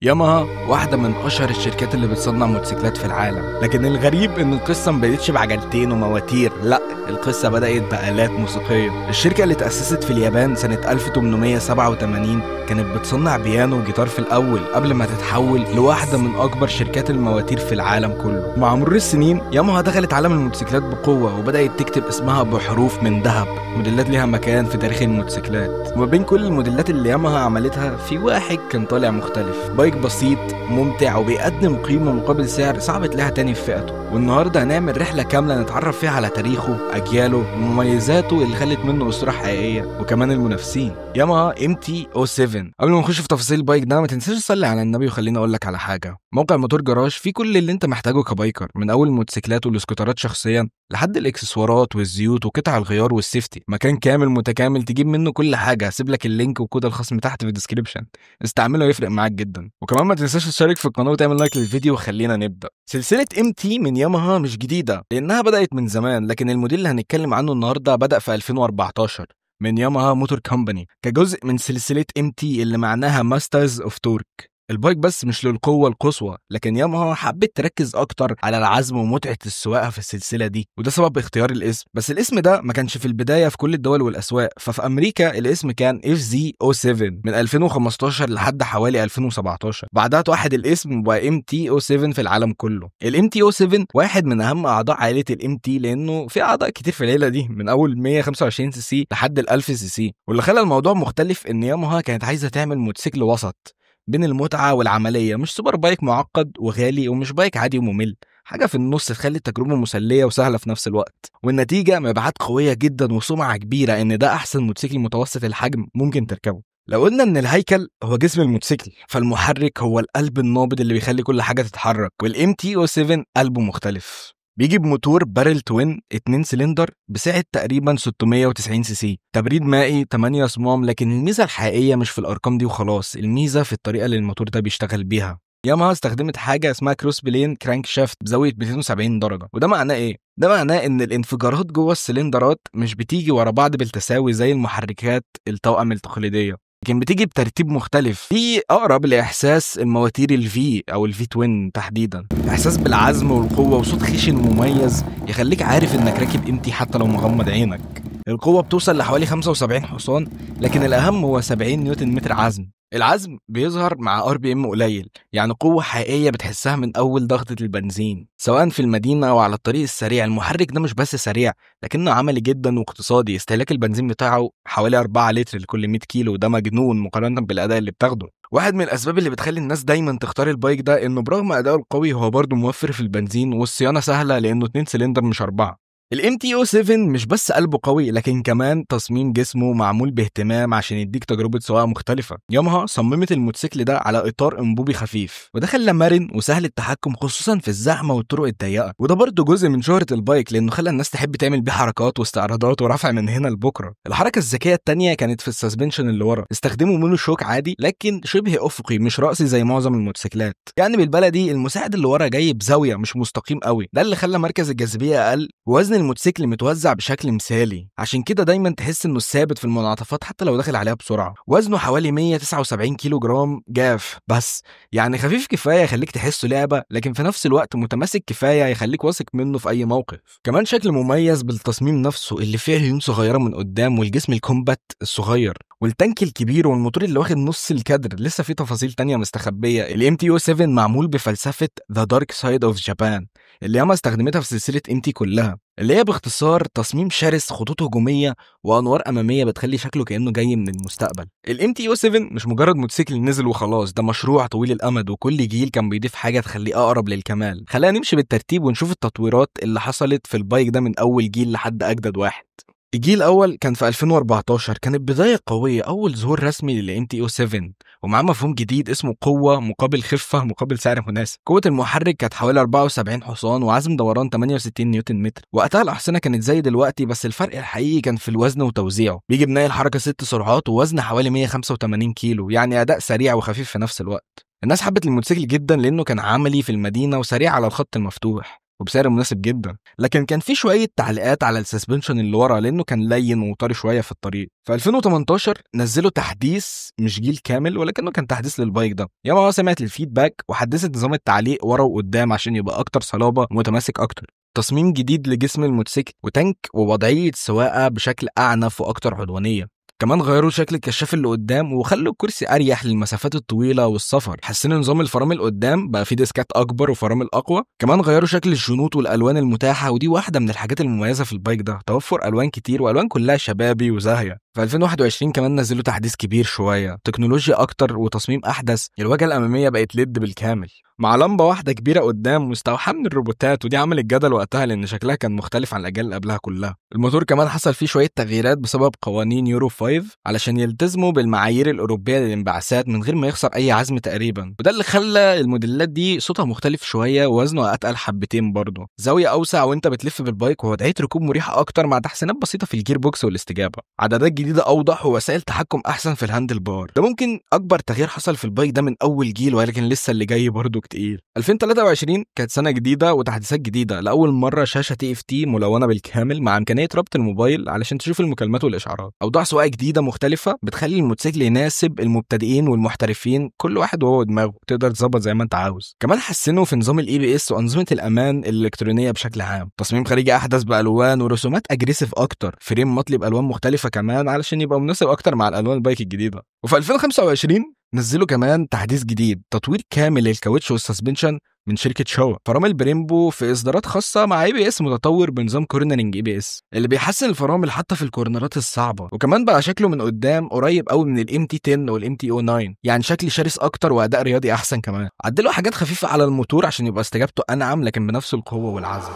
ياماها واحدة من أشهر الشركات اللي بتصنع موتوسيكلات في العالم، لكن الغريب إن القصة مبدأتش بعجلتين ومواتير، لأ القصة بدأت بآلات موسيقية. الشركة اللي تأسست في اليابان سنة 1887 كانت بتصنع بيانو وجيتار في الأول قبل ما تتحول لواحدة من أكبر شركات المواتير في العالم كله. مع مرور السنين ياماها دخلت عالم الموتوسيكلات بقوة وبدأت تكتب اسمها بحروف من ذهب. موديلات ليها مكان في تاريخ الموتوسيكلات، وما بين كل الموديلات اللي ياماها عملتها في واحد كان طالع مختلف، بايك بسيط ممتع وبيقدم قيمة مقابل سعر صعب تلاقيها تاني في فئته. والنهارده هنعمل رحلة كاملة نتعرف فيها على تاريخه، أجياله، ومميزاته اللي خلت منه أسطورة حقيقية، وكمان المنافسين. ياماها MT-07. قبل ما نخش في تفاصيل البايك ده ما تنساش تصلي على النبي، وخليني أقول لك على حاجة. موقع موتور جراج فيه كل اللي أنت محتاجه كبايكر، من أول الموتوسيكلات والسكوترات شخصيا لحد الإكسسوارات والزيوت وقطع الغيار والسيفتي. مكان كامل متكامل تجيب منه كل حاجة. هسيب لك اللينك وكود الخصم تحت في الديسكريبشن، استعمله يفرق معاك جدا. وكمان ما تنساش تشترك في القناة وتعمل لايك للفيديو، وخلينا نبدأ. سلسلة MT من ياماها مش جديدة لأنها بدأت من زمان، لكن الموديل اللي هنتكلم عنه النهارده بدأ في 2014 من ياماها موتور كومباني كجزء من سلسلة MT اللي معناها ماسترز اوف تورك. البايك بس مش للقوة القصوى، لكن ياماها حبت تركز أكتر على العزم ومتعة السواقة في السلسلة دي، وده سبب اختيار الاسم. بس الاسم ده ما كانش في البداية في كل الدول والأسواق، ففي أمريكا الاسم كان FZ-07 من 2015 لحد حوالي 2017. بعدها توحد الاسم وبقى MT-07 في العالم كله. ال MT-07 واحد من أهم أعضاء عائلة ال MT، لأنه في أعضاء كتير في العيلة دي، من أول 125 سي سي لحد ال 1000 سي سي. واللي خلى الموضوع مختلف إن ياماها كانت عايزة تعمل موتوسيكل وسط بين المتعة والعملية، مش سوبر بايك معقد وغالي، ومش بايك عادي وممل، حاجة في النص تخلي التجربة مسلية وسهلة في نفس الوقت. والنتيجة مبيعات قوية جدا وسمعة كبيرة إن ده أحسن موتوسيكل متوسط الحجم ممكن تركبه. لو قلنا إن الهيكل هو جسم الموتوسيكل، فالمحرك هو القلب النابض اللي بيخلي كل حاجة تتحرك، والام تي او 7 قلبه مختلف. بيجي بموتور بارل توين 2 سلندر بسعة تقريبا 690 سي سي، تبريد مائي 8 صمام. لكن الميزة الحقيقية مش في الأرقام دي وخلاص، الميزة في الطريقة اللي الموتور ده بيشتغل بيها. ياماها استخدمت حاجة اسمها كروس بلين كرانك شافت بزاوية 270 درجة. وده معناه ايه؟ ده معناه ان الانفجارات جوه السلندرات مش بتيجي ورا بعض بالتساوي زي المحركات التوأم التقليدية، لكن بتيجي بترتيب مختلف، في اقرب لاحساس المواتير الفي او الفي توين تحديدا. احساس بالعزم والقوه وصوت خشن مميز يخليك عارف انك راكب امتي حتى لو مغمض عينك. القوه بتوصل لحوالي 75 حصان، لكن الاهم هو 70 نيوتن متر عزم. العزم بيظهر مع RPM قليل، يعني قوة حقيقية بتحسها من أول ضغطة البنزين، سواء في المدينة أو على الطريق السريع. المحرك ده مش بس سريع، لكنه عملي جدا واقتصادي. استهلاك البنزين بتاعه حوالي 4 لتر لكل 100 كيلو، وده مجنون مقارنة بالأداء اللي بتاخده. واحد من الأسباب اللي بتخلي الناس دايما تختار البايك ده إنه برغم أدائه القوي هو برضه موفر في البنزين، والصيانة سهلة لأنه 2 سلندر مش 4. ال MT-07 مش بس قلبه قوي، لكن كمان تصميم جسمه معمول باهتمام عشان يديك تجربة سواقة مختلفة. ياماها صممت الموتوسيكل ده على إطار أنبوبي خفيف، وده خلى مرن وسهل التحكم خصوصا في الزحمة والطرق الضيقة. وده برضه جزء من شهرة البايك، لأنه خلى الناس تحب تعمل بيه حركات واستعراضات ورفع من هنا لبكرة. الحركة الذكية التانية كانت في السسبنشن اللي ورا. استخدموا مونو شوك عادي لكن شبه أفقي مش رأسي زي معظم الموتوسيكلات، يعني بالبلدي المساعد اللي ورا جاي بزاوية مش مستقيم قوي، ده اللي خلى مركز الجاذبية أقل، ووزن الموتوسيكل متوزع بشكل مثالي. عشان كده دايما تحس انه ثابت في المنعطفات حتى لو داخل عليها بسرعه. وزنه حوالي 179 كيلو جرام جاف بس، يعني خفيف كفايه يخليك تحسه لعبه، لكن في نفس الوقت متماسك كفايه يخليك واثق منه في اي موقف. كمان شكل مميز بالتصميم نفسه اللي فيه عيون صغيره من قدام، والجسم الكومباكت الصغير، والتانك الكبير، والموتور اللي واخد نص الكادر. لسه في تفاصيل تانية مستخبيه. ال MT-07 معمول بفلسفه The Dark Side of Japan اللي ياما استخدمتها في سلسله MT كلها، اللي هي باختصار تصميم شرس، خطوط هجوميه، وانوار اماميه بتخلي شكله كانه جاي من المستقبل. ال MT-07 مش مجرد موتوسيكل نزل وخلاص، ده مشروع طويل الامد، وكل جيل كان بيضيف حاجه تخليه اقرب للكمال. خلينا نمشي بالترتيب ونشوف التطويرات اللي حصلت في البايك ده من اول جيل لحد اجدد واحد. الجيل الأول كان في 2014، كانت بداية قوية، أول ظهور رسمي لل MT-07، ومعاه مفهوم جديد اسمه قوة مقابل خفة مقابل سعر مناسب. قوة المحرك كانت حوالي 74 حصان، وعزم دوران 68 نيوتن متر. وقتها الأحصنة كانت زي دلوقتي، بس الفرق الحقيقي كان في الوزن وتوزيعه. بيجي بناء الحركة 6 سرعات ووزن حوالي 185 كيلو، يعني أداء سريع وخفيف في نفس الوقت. الناس حبت الموتوسيكل جدا لأنه كان عملي في المدينة وسريع على الخط المفتوح. وبسعر مناسب جدا. لكن كان في شويه تعليقات على السسبنشن اللي ورا لانه كان لين وطري شويه في الطريق. في 2018 نزلوا تحديث مش جيل كامل ولكنه كان تحديث للبايك ده. ياما سمعت الفيدباك وحدثت نظام التعليق ورا وقدام عشان يبقى اكتر صلابه ومتماسك اكتر. تصميم جديد لجسم الموتوسيكل وتانك ووضعيه سواقه بشكل اعنف واكتر عدوانيه. كمان غيروا شكل الكشاف اللي قدام وخلوا الكرسي اريح للمسافات الطويله والسفر. حسنوا نظام الفرامل قدام بقى فيه ديسكات اكبر وفرامل اقوى. كمان غيروا شكل الجنوط والالوان المتاحه، ودي واحده من الحاجات المميزه في البايك ده، توفر الوان كتير والوان كلها شبابي وزاهيه. في 2021 كمان نزلوا تحديث كبير شويه، تكنولوجيا اكتر وتصميم احدث. الواجهه الاماميه بقت ليد بالكامل مع لمبه واحده كبيره قدام مستوحاه من الروبوتات، ودي عملت جدل وقتها لان شكلها كان مختلف عن الاجيال اللي قبلها كلها. الموتور كمان حصل فيه شويه تغييرات بسبب قوانين يورو 5 علشان يلتزموا بالمعايير الاوروبيه للانبعاثات من غير ما يخسر اي عزم تقريبا، وده اللي خلى الموديلات دي صوتها مختلف شويه ووزنه اتقل حبتين برضه، زاويه اوسع وانت بتلف بالبايك، ووضعيه ركوب مريحه اكتر مع تحسينات بسيطه في الجير بوكس والاستجابه، عدادات جديده اوضح ووسائل تحكم احسن في الهاندل بار. ده ممكن اكبر تغيير حصل في البايك ده من اول جيل، ولكن لسه اللي جاي برضه كتير. 2023 كانت سنه جديده وتحديثات جديده. لاول مره شاشه تي اف تي ملونه بالكامل مع امكانيه ربط الموبايل علشان تشوف المكالمات والاشعارات. اوضاع سواقه جديده مختلفه بتخلي الموتوسيكل يناسب المبتدئين والمحترفين، كل واحد وهو دماغه تقدر تظبط زي ما انت عاوز. كمان حسنوا في نظام الاي بي اس وانظمه الامان الالكترونيه بشكل عام. تصميم خارجي احدث بالوان ورسومات اجريسيف اكتر. فريم مطلي بالوان مختلفه كمان علشان يبقى مناسب اكتر مع الالوان البايك الجديده. وفي 2025 نزلوا كمان تحديث جديد، تطوير كامل للكاوتش والسسبنشن من شركه شاوا. فرامل بريمبو في اصدارات خاصه مع اي بي اس متطور بنظام كورنرنج اي بي اس اللي بيحسن الفرامل حتى في الكورنرات الصعبه. وكمان بقى شكله من قدام قريب قوي من الام تي 10 والام تي او 9، يعني شكل شرس اكتر واداء رياضي احسن. كمان عدلوا حاجات خفيفه على الموتور عشان يبقى استجابته انعم لكن بنفس القوه والعزم.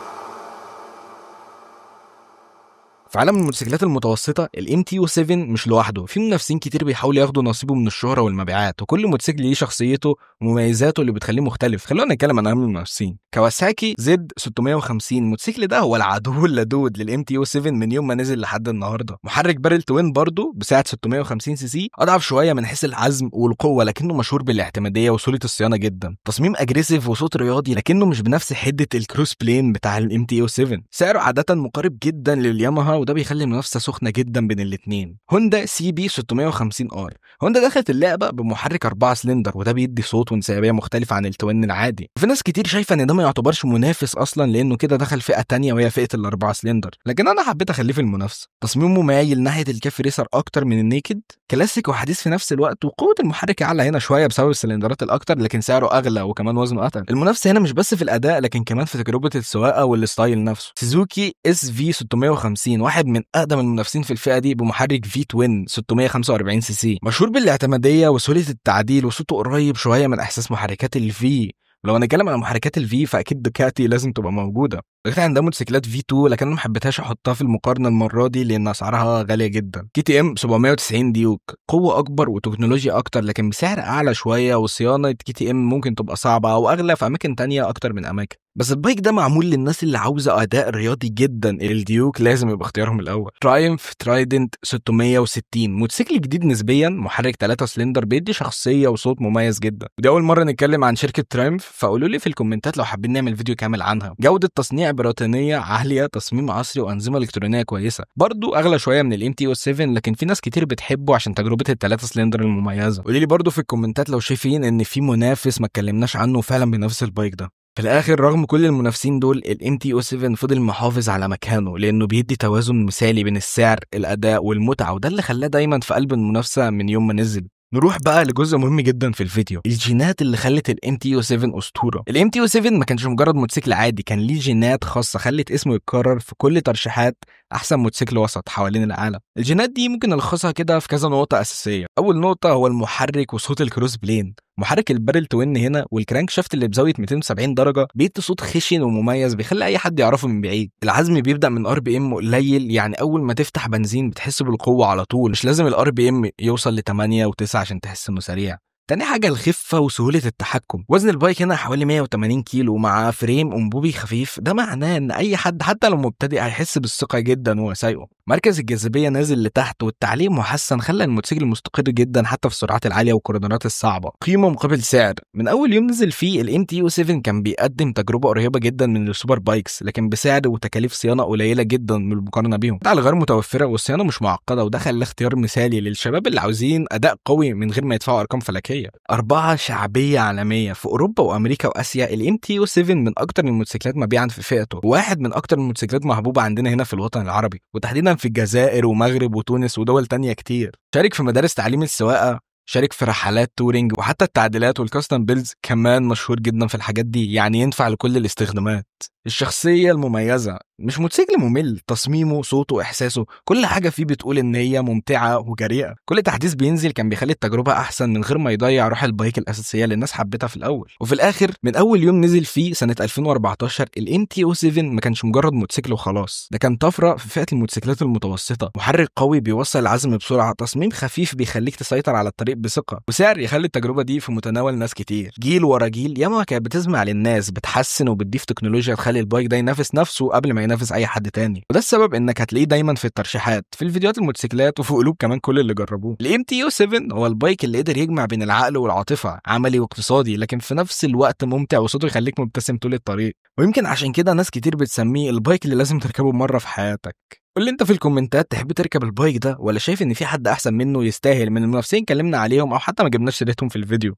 في عالم الموتوسيكلات المتوسطه الام تي او 7 مش لوحده، في منافسين كتير بيحاولوا ياخدوا نصيبه من الشهره والمبيعات، وكل موتوسيكل ليه شخصيته ومميزاته اللي بتخليه مختلف. خلونا نتكلم عن اهم المنافسين. كواساكي زد 650، الموتوسيكل ده هو العدو اللدود للام تي او 7 من يوم ما نزل لحد النهارده. محرك بارل توين برضه بسعه 650 سي سي، اضعف شويه من حيث العزم والقوه لكنه مشهور بالاعتماديه وسهوله الصيانه جدا. تصميم اجريسيف وصوت رياضي لكنه مش بنفس حده الكروس بلين بتاع الام تي او 7. سعره عاده مقارب جدا للياماها، وده بيخلي المنافسه سخنه جدا بين الاثنين. هوندا سي بي 650 ار، هوندا دخلت اللعبه بمحرك 4 سلندر، وده بيدي صوت وانسيابيه مختلفه عن التوين العادي. وفي ناس كتير شايفه ان ده ما يعتبرش منافس اصلا لانه كده دخل فئه تانية وهي فئه ال4 سلندر، لكن انا حبيت اخليه في المنافسه. تصميمه مايل ناحيه الكاف ريسر اكتر من النيكد، كلاسيك وحديث في نفس الوقت، وقوه المحرك اعلى هنا شويه بسبب السلندرات الاكتر، لكن سعره اغلى وكمان وزنه اتقل. المنافسه هنا مش بس في الاداء لكن كمان في تجربه السواقه والستايل نفسه. سوزوكي اس في 650 واحد من اقدم المنافسين في الفئه دي بمحرك في توين 645 سي سي، مشهور بالاعتماديه وسهوله التعديل وصوته قريب شويه من احساس محركات الفي. لو هنتكلم عن محركات الفي فاكيد دوكاتي لازم تبقى موجوده. لقيت عندها موتوسيكلات في 2 لكن انا ما حبيتهاش احطها في المقارنه المره دي لان اسعارها غاليه جدا. كي تي ام 790 ديوك، قوه اكبر وتكنولوجيا اكتر لكن بسعر اعلى شويه، وصيانه كي تي ام ممكن تبقى صعبه او اغلى في اماكن تانية اكتر من اماكن. بس البايك ده معمول للناس اللي عاوزه اداء رياضي جدا، الديوك لازم يبقى اختيارهم الاول. ترايمف ترايدنت 660، موتوسيكل جديد نسبيا، محرك 3 سلندر بيدي شخصيه وصوت مميز جدا. ودي اول مره نتكلم عن شركه ترايمف، فقولوا لي في الكومنتات لو حابين نعمل فيديو كامل عنها. جوده تصنيع بريطانيه عاليه، تصميم عصري وانظمه الكترونيه كويسه، برضو اغلى شويه من الام تي او 7 لكن في ناس كتير بتحبه عشان تجربه ال3 سلندر المميزه. قولوا لي برضو في الكومنتات لو شايفين ان في منافس ما اتكلمناش عنه فعلا بنفس البايك ده. في الاخر رغم كل المنافسين دول الام تي او 7 فضل محافظ على مكانه لانه بيدي توازن مثالي بين السعر الاداء والمتعه، وده اللي خلاه دايما في قلب المنافسه من يوم ما نزل. نروح بقى لجزء مهم جدا في الفيديو، الجينات اللي خلت الام تي او 7 اسطوره. الام تي او 7 ما كانش مجرد موتوسيكل عادي، كان ليه جينات خاصه خلت اسمه يتكرر في كل ترشيحات احسن موتوسيكل وسط حوالين العالم. الجينات دي ممكن نلخصها كده في كذا نقطه اساسيه. اول نقطه هو المحرك وصوت الكروس بلين. محرك البارل توين هنا والكرانك شافت اللي بزاويه 270 درجه بيدي صوت خشن ومميز بيخلي اي حد يعرفه من بعيد. العزم بيبدا من ار بي ام قليل، يعني اول ما تفتح بنزين بتحس بالقوه على طول، مش لازم الار بي ام يوصل ل 8 و9 عشان تحس انه سريع. تاني حاجة الخفة وسهولة التحكم. وزن البايك هنا حوالي 180 كيلو مع فريم أنبوبي خفيف، ده معناه إن أي حد حتى لو مبتدئ هيحس بالثقة جدا وهو سايقه. مركز الجاذبية نازل لتحت والتعليق محسن خلى الموتوسيكل مستقر جدا حتى في السرعات العالية والكورنرات الصعبة. قيمة مقابل سعر، من أول يوم نزل فيه ال MT-07 كان بيقدم تجربة قريبة جدا من السوبر بايكس، لكن بسعر وتكاليف صيانة قليلة جدا بالمقارنة بيهم. القطع الغيار متوفرة والصيانة مش معقدة، وده خلاه اختيار مثالي للشباب اللي عاوزين أداء قوي من غير ما يدفعوا أرقام فلكية. 4 شعبية عالمية في أوروبا وأمريكا وآسيا. ال MT-07 من أكتر الموتوسيكلات مبيعا في فئته، وواحد من أكتر الموتوسيكلات محبوبة عندنا هنا في الوطن العربي، وتحديدا في الجزائر ومغرب وتونس ودول تانية كتير. شارك في مدارس تعليم السواقة، شارك في رحلات تورينج، وحتى التعديلات والكاستم بيلز كمان مشهور جدا في الحاجات دي، يعني ينفع لكل الاستخدامات. الشخصية المميزة، مش موتوسيكل ممل، تصميمه صوته احساسه كل حاجة فيه بتقول ان هي ممتعة وجريئة. كل تحديث بينزل كان بيخلي التجربة احسن من غير ما يضيع روح البايك الاساسية اللي الناس حبتها في الاول. وفي الاخر من اول يوم نزل فيه سنة 2014 ال MT-07 ما كانش مجرد موتوسيكل وخلاص، ده كان طفرة في فئة الموتوسيكلات المتوسطة. محرك قوي بيوصل العزم بسرعة، تصميم خفيف بيخليك تسيطر على الطريق بثقة، وسعر يخلي التجربة دي في متناول ناس كتير. جيل ورا جيل ياما كانت بتسمع للناس، بتحسن وبتضيف تكنولوجيا تخلي البايك ده ينافس نفسه قبل ما ينافس اي حد تاني، وده السبب انك هتلاقيه دايما في الترشيحات، في الفيديوهات الموتوسيكلات، وفي قلوب كمان كل اللي جربوه. ال MT-07 هو البايك اللي قدر يجمع بين العقل والعاطفة، عملي واقتصادي لكن في نفس الوقت ممتع، وصوته يخليك مبتسم طول الطريق. ويمكن عشان كده ناس كتير بتسميه البايك اللي لازم تركبه مرة في حياتك. قول لي انت في الكومنتات، تحب تركب البايك ده ولا شايف ان في حد احسن منه يستاهل من المنافسين اتكلمنا عليهم او حتى ما جبناش سيرتهم في الفيديو؟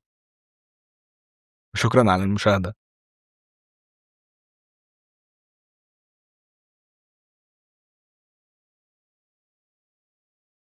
شكرا على المشاهدة.